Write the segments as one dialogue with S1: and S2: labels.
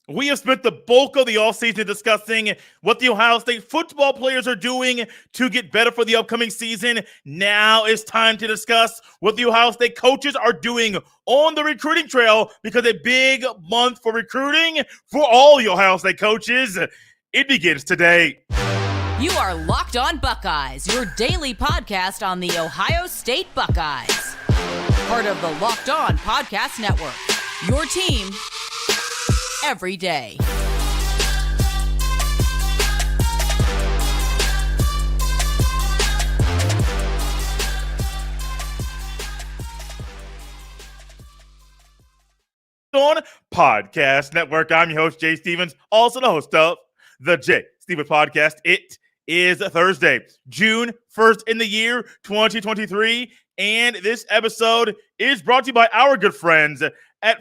S1: We have spent the bulk of the offseason discussing what the Ohio State football players are doing to get better for the upcoming season. Now it's time to discuss what the Ohio State coaches are doing on the recruiting trail, because a big month for recruiting for all the Ohio State coaches. It begins today.
S2: You are Locked On Buckeyes, your daily podcast on the Ohio State Buckeyes. Part of the Locked On Podcast Network, your team every day.
S1: On Podcast Network, I'm your host, Jay Stevens, also the host of the Jay Stevens Podcast. It is Thursday, June 1st in the year 2023, and this episode is brought to you by our good friends at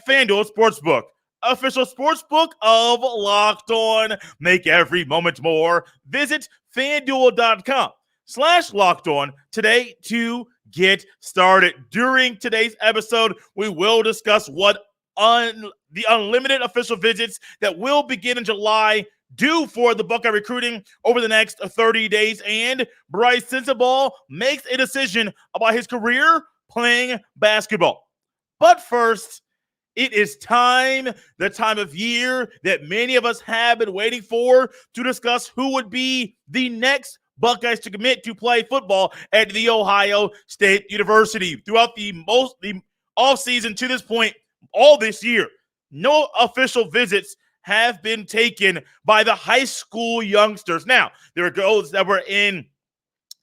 S1: FanDuel Sportsbook, official sportsbook of Locked On. Make every moment more. Visit FanDuel.com/Locked On today to get started. During today's episode, we will discuss what the unlimited official visits that will begin in July do for the Buckeye recruiting over the next 30 days. And Bryce Sensabaugh makes a decision about his career playing basketball. But first, it is time, the time of year that many of us have been waiting for, to discuss who would be the next Buckeyes to commit to play football at The Ohio State University. Throughout the offseason to this point, all this year, no official visits have been taken by the high school youngsters. Now, there are those that were in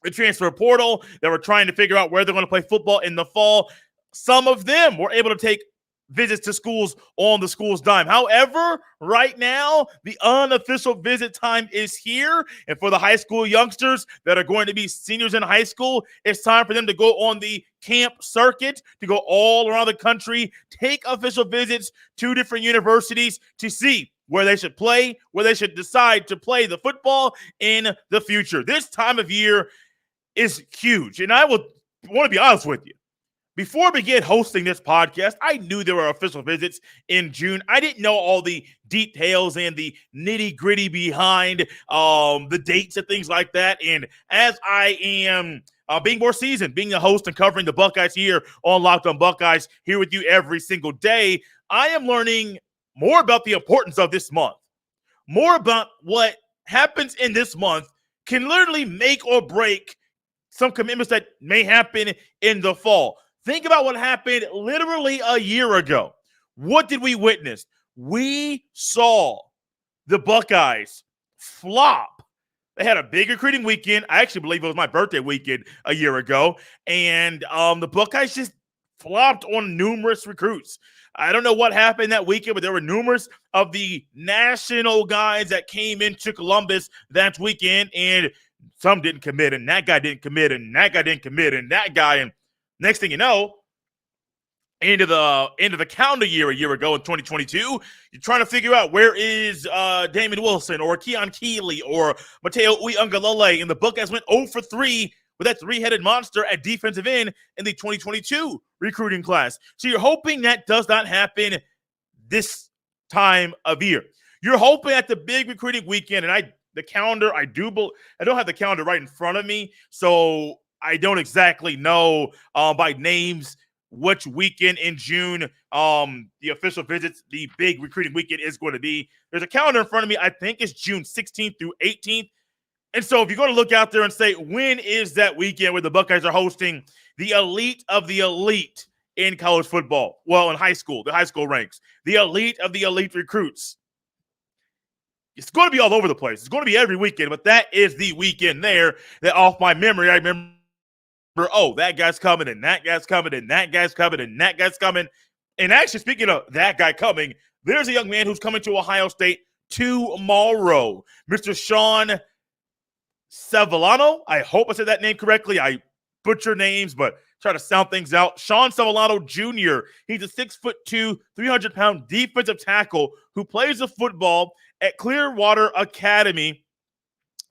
S1: the transfer portal that were trying to figure out where they're going to play football in the fall. Some of them were able to take visits to schools on the school's dime. However, right now, the unofficial visit time is here. And for the high school youngsters that are going to be seniors in high school, it's time for them to go on the camp circuit, to go all around the country, take official visits to different universities to see where they should play, where they should decide to play the football in the future. This time of year is huge. And I want to be honest with you. Before I began hosting this podcast, I knew there were official visits in June. I didn't know all the details and the nitty-gritty behind the dates and things like that. And as I am being more seasoned, being the host and covering the Buckeyes here on Locked On Buckeyes, here with you every single day, I am learning more about the importance of this month. More about what happens in this month can literally make or break some commitments that may happen in the fall. Think about what happened literally a year ago. What did we witness? We saw the Buckeyes flop. They had a big recruiting weekend. I actually believe it was my birthday weekend a year ago. And the Buckeyes just flopped on numerous recruits. I don't know what happened that weekend, but there were numerous of the national guys that came into Columbus that weekend, and some didn't commit, and that guy didn't commit, and that guy didn't commit, and that guy, and next thing you know, into the calendar year a year ago in 2022, you're trying to figure out where is Damon Wilson or Keon Keeley or Mateo Uiagalelei, and the Buckeyes went 0 for 3 with that three-headed monster at defensive end in the 2022 recruiting class. So you're hoping that does not happen this time of year. You're hoping at the big recruiting weekend, and I don't have the calendar right in front of me, so I don't exactly know by names which weekend in June the official visits, the big recruiting weekend is going to be. There's a calendar in front of me. I think it's June 16th through 18th. And so if you're going to look out there and say, when is that weekend where the Buckeyes are hosting the elite of the elite in college football? Well, in high school, the high school ranks, the elite of the elite recruits. It's going to be all over the place. It's going to be every weekend, but that is the weekend there that off my memory, I remember, oh, that guy's coming, and that guy's coming, and that guy's coming, and that guy's coming. And actually, speaking of that guy coming, there's a young man who's coming to Ohio State tomorrow, Mr. Sean Savellano. I hope I said that name correctly. I butcher names, but try to sound things out. Sean Savellano Jr. He's a 6'2", 300-pound defensive tackle who plays the football at Clearwater Academy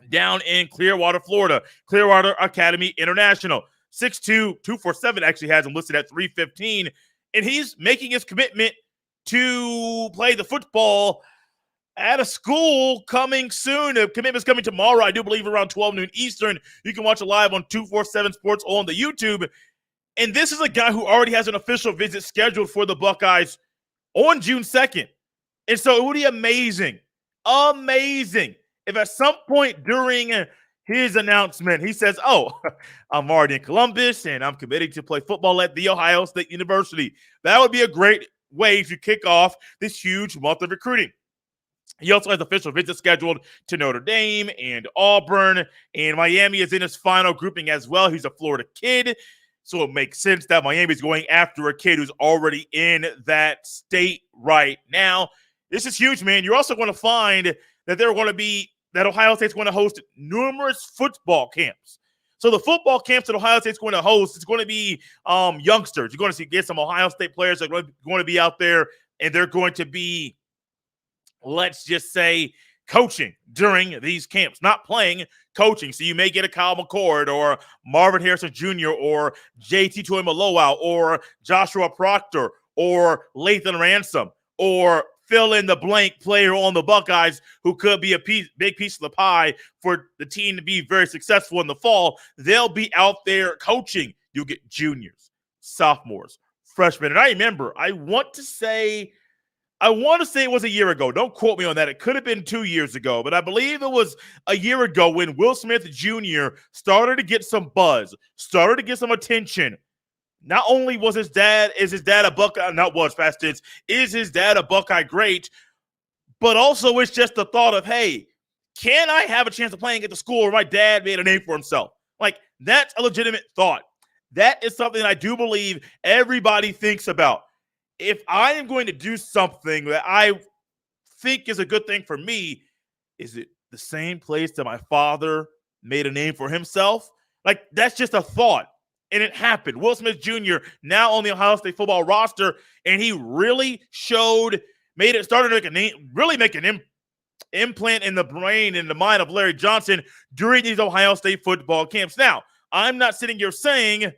S1: down in Clearwater, Florida. Clearwater Academy International. 6'2", 247 actually has him listed at 315. And he's making his commitment to play the football at a school coming soon. The commitment's coming tomorrow, I do believe, around 12 noon Eastern. You can watch it live on 247 Sports on the YouTube. And this is a guy who already has an official visit scheduled for the Buckeyes on June 2nd. And so it would be amazing if at some point during his announcement he says, oh, I'm already in Columbus and I'm committing to play football at The Ohio State University. That would be a great way to kick off this huge month of recruiting. He also has official visits scheduled to Notre Dame and Auburn, and Miami is in his final grouping as well. He's a Florida kid, so it makes sense that Miami is going after a kid who's already in that state right now. This is huge, man. You're also going to find that Ohio State's going to host numerous football camps. So the football camps that Ohio State's going to host, it's going to be youngsters. You're going to get some Ohio State players that are going to be out there, and they're going to be, let's just say, coaching during these camps, not playing, coaching. So you may get a Kyle McCord or Marvin Harrison Jr. or JT Tuimoloau or Joshua Proctor or Lathan Ransom or fill in the blank player on the Buckeyes who could be a big piece of the pie for the team to be very successful in the fall. They'll be out there coaching. You'll get juniors, sophomores, freshmen. And I remember, I want to say it was a year ago. Don't quote me on that. It could have been 2 years ago, but I believe it was a year ago when Will Smith Jr. started to get some buzz, started to get some attention. Not only is his dad a Buckeye, is his dad a Buckeye great, but also it's just the thought of, hey, can I have a chance of playing at the school where my dad made a name for himself? Like, that's a legitimate thought. That is something I do believe everybody thinks about. If I am going to do something that I think is a good thing for me, is it the same place that my father made a name for himself? Like, that's just a thought. And it happened. Will Smith Jr. now on the Ohio State football roster, and he really started to make a name, really make an implant in the brain and the mind of Larry Johnson during these Ohio State football camps. Now, I'm not sitting here saying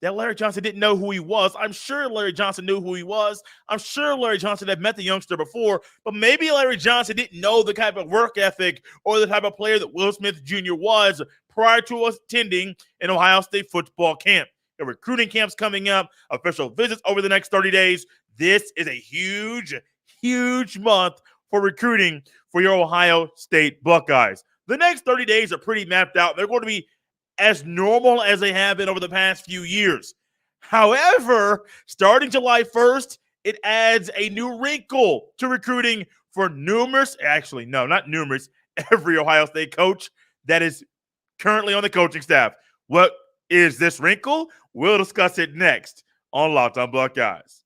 S1: that Larry Johnson didn't know who he was. I'm sure Larry Johnson knew who he was. I'm sure Larry Johnson had met the youngster before, but maybe Larry Johnson didn't know the type of work ethic or the type of player that Will Smith Jr. was prior to attending an Ohio State football camp. The recruiting camp's coming up, official visits over the next 30 days. This is a huge, huge month for recruiting for your Ohio State Buckeyes. The next 30 days are pretty mapped out. They're going to be as normal as they have been over the past few years. However, starting July 1st, it adds a new wrinkle to recruiting for every Ohio State coach that is currently on the coaching staff. What is this wrinkle? We'll discuss it next on Locked On Buckeyes.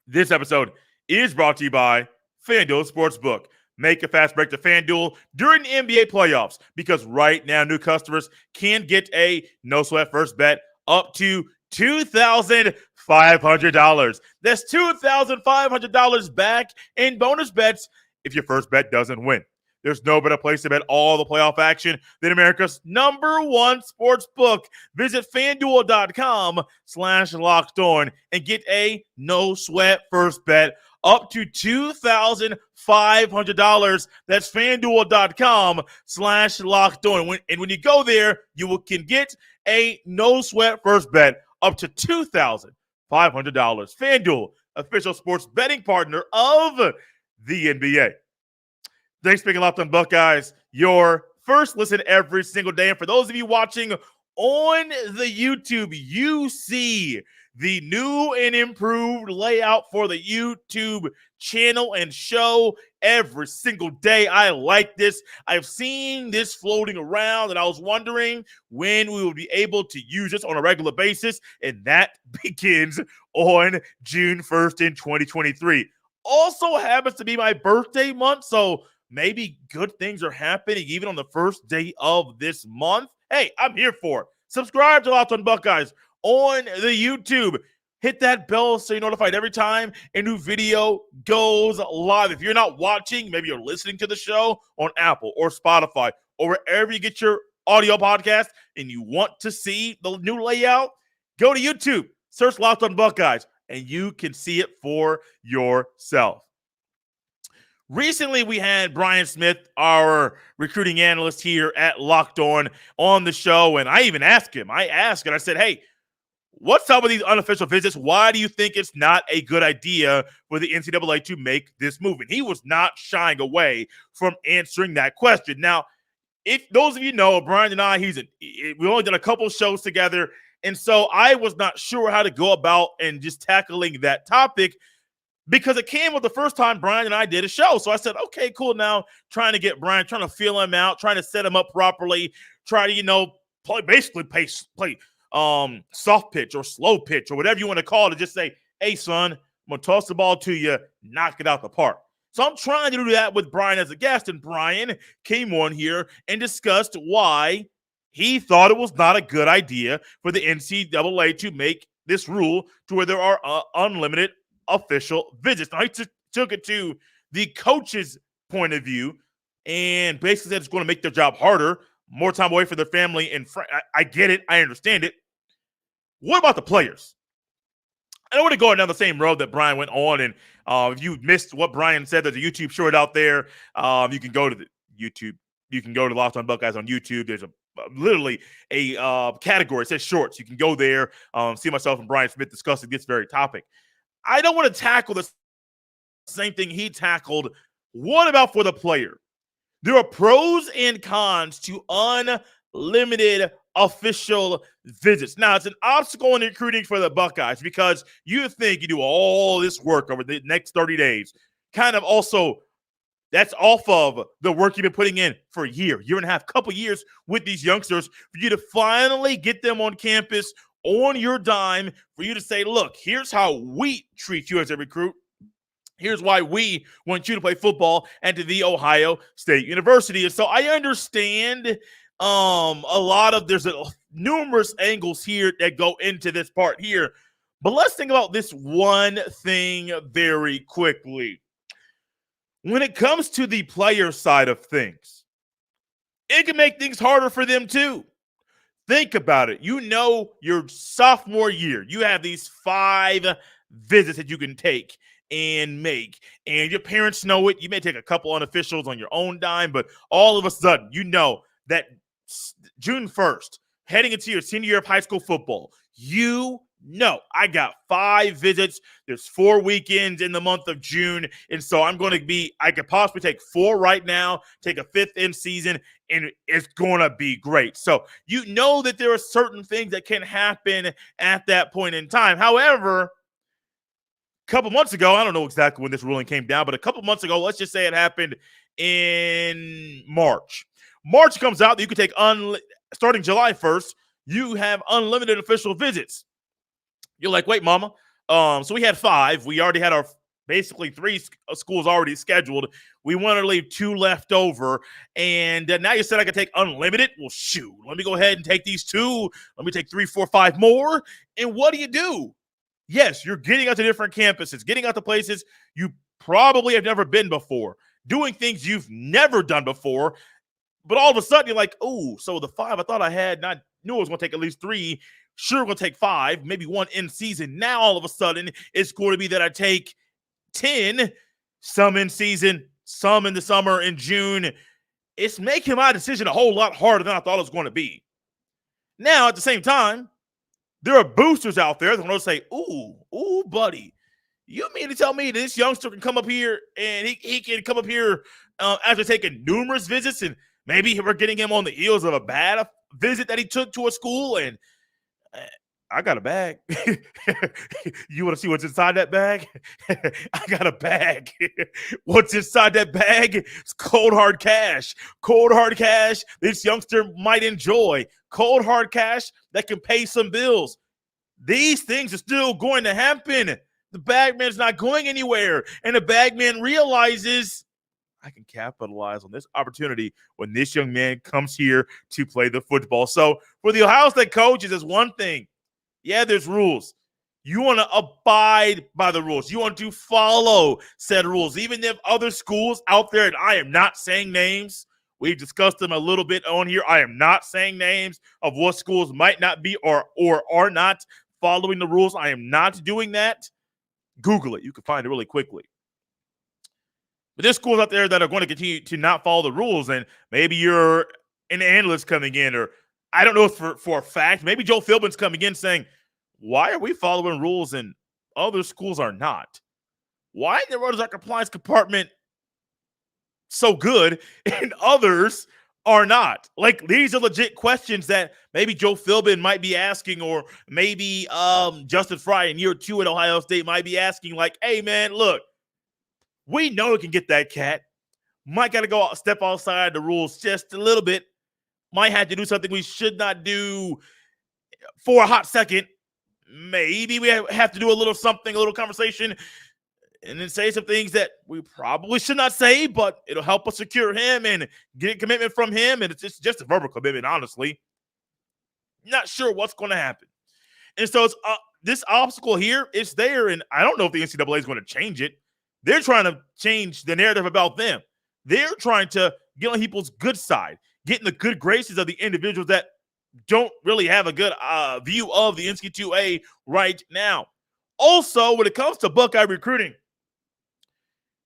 S1: This episode is brought to you by FanDuel Sportsbook. Make a fast break to FanDuel during the NBA playoffs because right now new customers can get a no-sweat first bet up to $2,500. That's $2,500 back in bonus bets if your first bet doesn't win. There's no better place to bet all the playoff action than America's #1 sports book. Visit FanDuel.com/LockedOn and get a no-sweat first bet up to $2,500. That's FanDuel.com/LockedOn. And when you go there, you can get a no-sweat first bet up to $2,500. FanDuel, official sports betting partner of the NBA. Thanks for making Locked On Buckeyes your first listen every single day. And for those of you watching on the YouTube, you see the new and improved layout for the YouTube channel and show every single day. I like this. I've seen this floating around, and I was wondering when we will be able to use this on a regular basis, and that begins on June 1st in 2023. Also happens to be my birthday month, so maybe good things are happening even on the first day of this month. Hey, I'm here for it. Subscribe to Locked On Buckeyes on the YouTube. Hit that bell so you're notified every time a new video goes live. If you're not watching, maybe you're listening to the show on Apple or Spotify or wherever you get your audio podcast and you want to see the new layout, go to YouTube, search Locked On Buckeyes, and you can see it for yourself. Recently, we had Brian Smith, our recruiting analyst here at Locked on the show, and I even asked him. I said, hey, what's up with these unofficial visits? Why do you think it's not a good idea for the NCAA to make this move? And he was not shying away from answering that question. Now, if those of you know, Brian and I, we only did a couple shows together, and so I was not sure how to go about and just tackling that topic because it came with the first time Brian and I did a show. So I said, okay, cool. Now trying to get Brian, trying to feel him out, trying to set him up properly, try to, play soft pitch or slow pitch or whatever you want to call it. Just say, hey, son, I'm going to toss the ball to you, knock it out the park. So I'm trying to do that with Brian as a guest, and Brian came on here and discussed why he thought it was not a good idea for the NCAA to make this rule to where there are unlimited official visits. Now, he took it to the coach's point of view and basically said it's going to make their job harder, more time away from their family and friends. I get it. I understand it. What about the players? I don't want to go down the same road that Brian went on. And if you missed what Brian said, there's a YouTube short out there. You can go to the YouTube. You can go to Locked on Buckeyes on YouTube. There's literally a category. It says shorts. You can go there, see myself and Brian Smith discussing this very topic. I don't want to tackle the same thing he tackled. What about for the player? There are pros and cons to unlimited official visits. Now, it's an obstacle in recruiting for the Buckeyes because you think you do all this work over the next 30 days. Kind of also, that's off of the work you've been putting in for a year and a half, couple years with these youngsters for you to finally get them on campus on your dime, for you to say, look, here's how we treat you as a recruit. Here's why we want you to play football at the Ohio State University. And so I understand there's numerous angles here that go into this part here. But let's think about this one thing very quickly. When it comes to the player side of things, it can make things harder for them too. Think about it. Your sophomore year, you have these 5 visits that you can take and make, and your parents know it. You may take a couple unofficials on your own dime, but all of a sudden, you know that June 1st, heading into your senior year of high school football, I got 5 visits. There's 4 weekends in the month of June. And so I could possibly take 4 right now, take a 5th in season, and it's going to be great. So you know that there are certain things that can happen at that point in time. However, a couple months ago, I don't know exactly when this ruling came down, but a couple months ago, let's just say it happened in March. March comes out that you can take, starting July 1st, you have unlimited official visits. You're like, wait, mama. So we had 5. We already had our basically 3 schools already scheduled. We want to leave 2 left over. And now you said I could take unlimited? Well, shoot. Let me go ahead and take these 2. Let me take 3, 4, 5 more. And what do? Yes, you're getting out to different campuses, getting out to places you probably have never been before, doing things you've never done before. But all of a sudden, you're like, oh, so the 5 I thought I had, and I knew I was going to take at least 3. Sure, we're going to take 5, maybe 1 in season. Now, all of a sudden, it's going to be that I take 10, some in season, some in the summer, in June. It's making my decision a whole lot harder than I thought it was going to be. Now, at the same time, there are boosters out there that want to say, ooh, buddy, you mean to tell me this youngster can come up here and he can come up here after taking numerous visits, and maybe we're getting him on the heels of a bad visit that he took to a school, and I got a bag. You want to see what's inside that bag? I got a bag. What's inside that bag? It's cold, hard cash. Cold, hard cash this youngster might enjoy. Cold, hard cash that can pay some bills. These things are still going to happen. The bagman's not going anywhere. And the bagman realizes, I can capitalize on this opportunity when this young man comes here to play the football. So for the Ohio State coaches, it's one thing. Yeah, there's rules. You want to abide by the rules. You want to follow said rules. Even if other schools out there, and I am not saying names, we've discussed them a little bit on here. I am not saying names of what schools might not be or are not following the rules. I am not doing that. Google it. You can find it really quickly. But there's schools out there that are going to continue to not follow the rules, and maybe you're an analyst coming in, or I don't know for a fact, maybe Joe Philbin's coming in saying, why are we following rules and other schools are not? Why is our compliance department so good and others are not? Like, these are legit questions that maybe Joe Philbin might be asking, or maybe Justin Fry in year 2 at Ohio State might be asking, like, hey, man, look, we know we can get that cat. Might got to go step outside the rules just a little bit. Might have to do something we should not do for a hot second. Maybe we have to do a little something, a little conversation, and then say some things that we probably should not say, but it'll help us secure him and get commitment from him. And it's just a verbal commitment, honestly. Not sure what's going to happen. And so it's this obstacle here, it's there, and I don't know if the NCAA is going to change it. They're trying to change the narrative about them. They're trying to get on people's good side, get in the good graces of the individuals that don't really have a good view of the NCAA right now. Also, when it comes to Buckeye recruiting,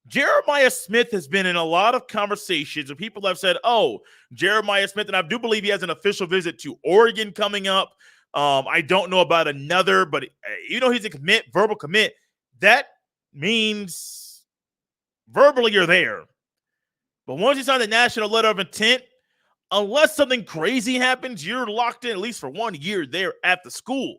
S1: Jeremiah Smith has been in a lot of conversations where people have said, oh, Jeremiah Smith, and I do believe he has an official visit to Oregon coming up. I don't know about another, but you know, he's a verbal commit. That means verbally you're there. But once you sign the national letter of intent, unless something crazy happens, you're locked in at least for 1 year there at the school.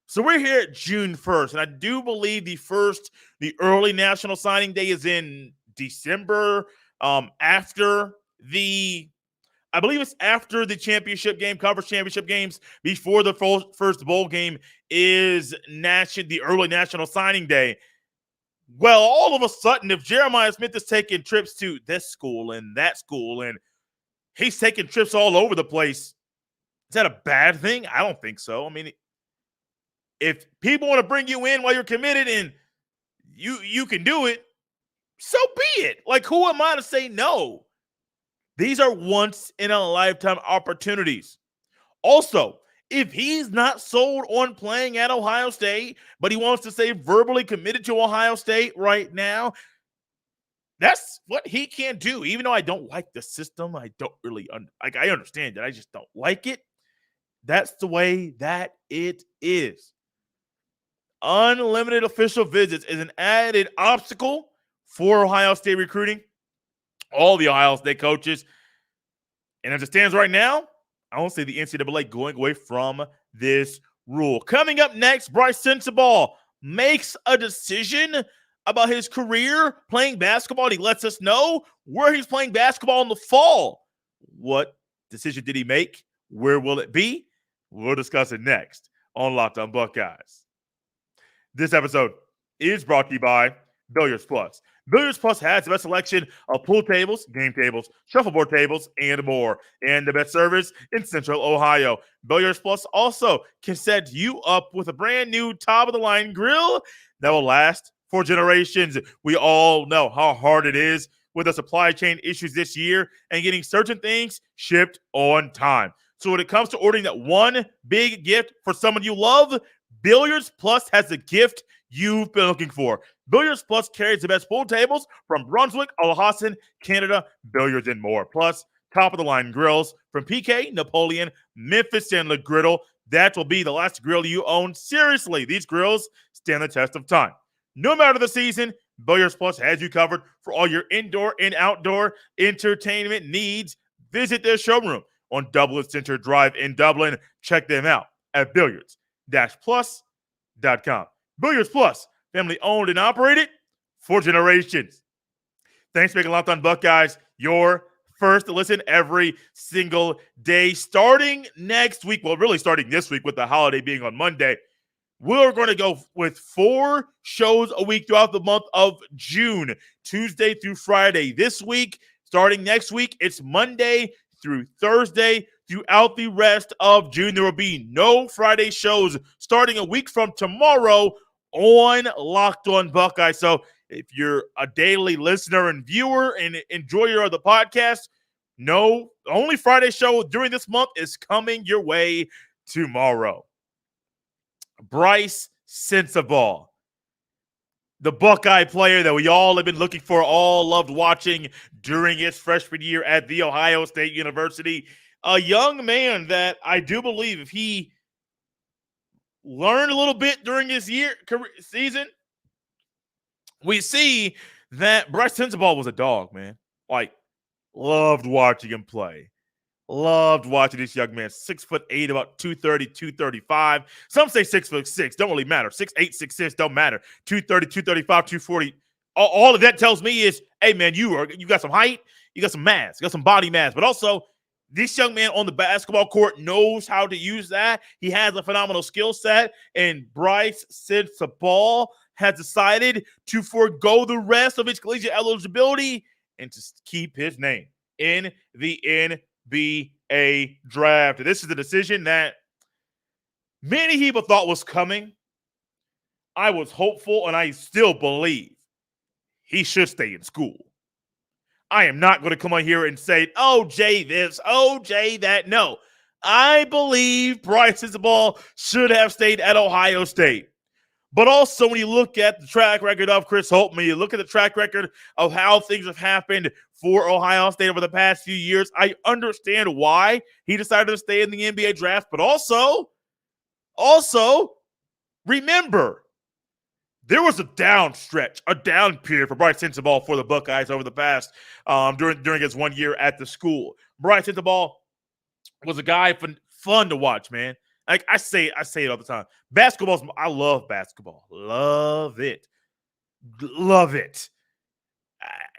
S1: So we're here at June 1st, and I do believe the early national signing day is in December, after the championship game, conference championship games, before the first bowl game is the early national signing day. Well, all of a sudden, if Jeremiah Smith is taking trips to this school and that school, and he's taking trips all over the place, is that a bad thing? I don't think so. I mean, if people want to bring you in while you're committed and you can do it, so be it. Like, who am I to say no? These are once-in-a-lifetime opportunities. Also, if he's not sold on playing at Ohio State, but he wants to stay verbally committed to Ohio State right now, that's what he can do. Even though I don't like the system, I don't really I understand it. I just don't like it. That's the way that it is. Unlimited official visits is an added obstacle for Ohio State recruiting. All the Ohio State coaches. And as it stands right now, I don't see the NCAA going away from this rule. Coming up next, Bryce Sensabaugh makes a decision about his career playing basketball, and he lets us know where he's playing basketball in the fall. What decision did he make? Where will it be? We'll discuss it next on Locked On Buckeyes. This episode is brought to you by Billiards Plus. Billiards Plus has the best selection of pool tables, game tables, shuffleboard tables, and more. And the best service in Central Ohio. Billiards Plus also can set you up with a brand new top-of-the-line grill that will last for generations. We all know how hard it is with the supply chain issues this year and getting certain things shipped on time. So when it comes to ordering that one big gift for someone you love, Billiards Plus has the gift you've been looking for. Billiards Plus carries the best pool tables from Brunswick, Olahausen, Canada, Billiards, and more. Plus, top-of-the-line grills from PK, Napoleon, Memphis, and Le Griddle. That will be the last grill you own. Seriously, these grills stand the test of time. No matter the season, Billiards Plus has you covered for all your indoor and outdoor entertainment needs. Visit their showroom on Dublin Center Drive in Dublin. Check them out at billiards-plus.com. Billiards Plus, family owned and operated for generations. Thanks for making Locked On Buckeyes your first to listen every single day. Starting next week, well, really starting this week with the holiday being on Monday, we're going to go with 4 shows a week throughout the month of June, Tuesday through Friday. This week, starting next week, it's Monday through Thursday. Throughout the rest of June, there will be no Friday shows starting a week from tomorrow on Locked On Buckeyes. So if you're a daily listener and viewer and enjoyer of the podcast, no, the only Friday show during this month is coming your way tomorrow. Bryce Sensabaugh. the Buckeye player that we all have been looking for, all loved watching during his freshman year at The Ohio State University. A young man that I do believe if he learned a little bit during his season, we see that Bryce Sensabaugh was a dog, man. Like, loved watching him play. Loved watching this young man. 6'8", about 230, 235. Some say 6'6". Don't really matter. 6'8", 6'6", don't matter. 230, 235, 240. All of that tells me is, hey, man, you got some height, you got some mass, you got some body mass. But also, this young man on the basketball court knows how to use that. He has a phenomenal skill set. And Bryce Sensabaugh has decided to forego the rest of his collegiate eligibility and to keep his name in the NBA draft. This is a decision that many people thought was coming. I was hopeful, and I still believe he should stay in school. I am not going to come on here and say, oh, Jay this, oh, Jay that. No, I believe Bryce Sensabaugh should have stayed at Ohio State. But also, when you look at the track record of Chris Holtmann, you look at the track record of how things have happened for Ohio State over the past few years, I understand why he decided to stay in the NBA draft. But also, remember, there was a down stretch, a down period for Bryce Sensabaugh for the Buckeyes over the past during his 1 year at the school. Bryce Sensabaugh was a guy fun to watch, man. Like I say it all the time. I love basketball. Love it. Love it.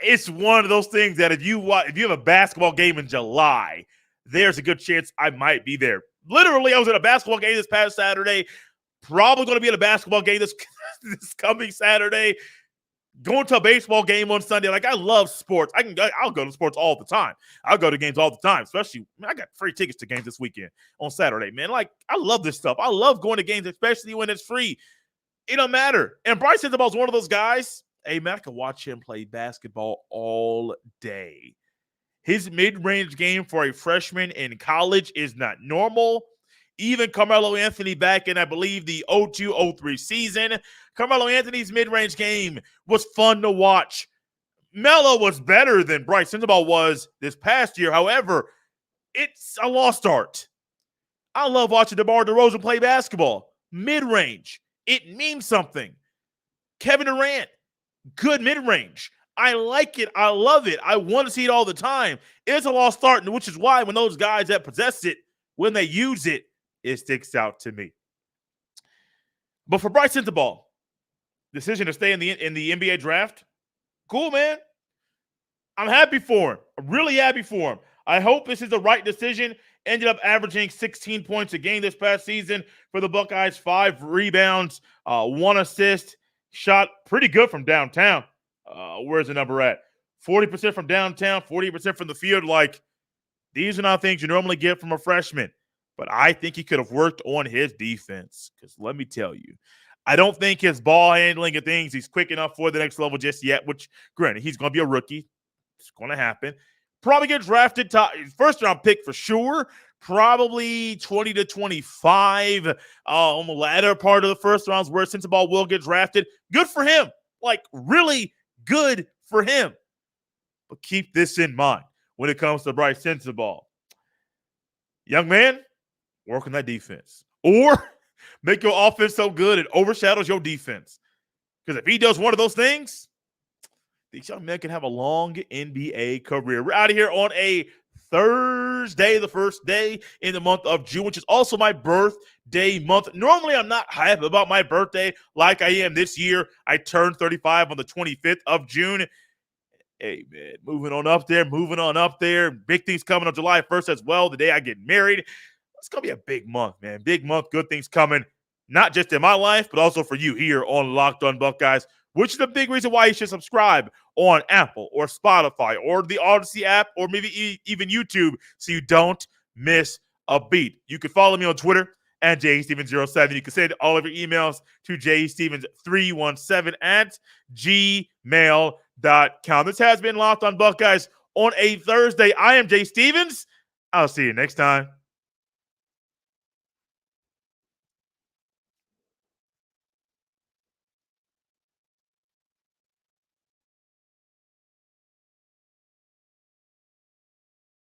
S1: It's one of those things that if you have a basketball game in July, there's a good chance I might be there. Literally, I was at a basketball game this past Saturday. Probably going to be at a basketball game this coming Saturday. Going to a baseball game on Sunday. Like, I love sports. I'll go to sports all the time. I'll go to games all the time. Especially, man, I got free tickets to games this weekend on Saturday, man. Like, I love this stuff. I love going to games, especially when it's free. It don't matter. And Bryce Sensabaugh is one of those guys. Hey, man, I can watch him play basketball all day. His mid-range game for a freshman in college is not normal. Even Carmelo Anthony back in, I believe, the 02-03 season, Carmelo Anthony's mid-range game was fun to watch. Melo was better than Bryce Sensabaugh was this past year. However, it's a lost art. I love watching DeMar DeRozan play basketball. Mid-range. It means something. Kevin Durant, good mid-range. I like it. I love it. I want to see it all the time. It's a lost art, which is why when those guys that possess it, when they use it, it sticks out to me. But for Bryce Sensabaugh, decision to stay in the NBA draft, cool, man. I'm happy for him. I'm really happy for him. I hope this is the right decision. Ended up averaging 16 points a game this past season for the Buckeyes, 5 rebounds, 1 assist, shot pretty good from downtown. Where's the number at? 40% from downtown, 40% from the field. Like, these are not things you normally get from a freshman. But I think he could have worked on his defense. Because let me tell you, I don't think his ball handling and things, he's quick enough for the next level just yet, which, granted, he's going to be a rookie. It's going to happen. Probably get drafted first round pick for sure. Probably 20 to 25 on the latter part of the first rounds where Sensabaugh will get drafted. Good for him. Like, really good for him. But keep this in mind when it comes to Bryce Sensabaugh. Young man, work on that defense. Or make your offense so good it overshadows your defense. Because if he does one of those things, these young men can have a long NBA career. We're out of here on a Thursday, the first day in the month of June, which is also my birthday month. Normally, I'm not hyped about my birthday like I am this year. I turned 35 on the 25th of June. Hey, man, moving on up there. Big things coming on July 1st as well, the day I get married. It's going to be a big month, man. Big month, good things coming, not just in my life, but also for you here on Locked On Buckeyes, which is a big reason why you should subscribe on Apple or Spotify or the Odyssey app or maybe even YouTube so you don't miss a beat. You can follow me on Twitter at jstevens07. You can send all of your emails to jstevens317 at gmail.com. This has been Locked On Buckeyes on a Thursday. I am Jay Stevens. I'll see you next time.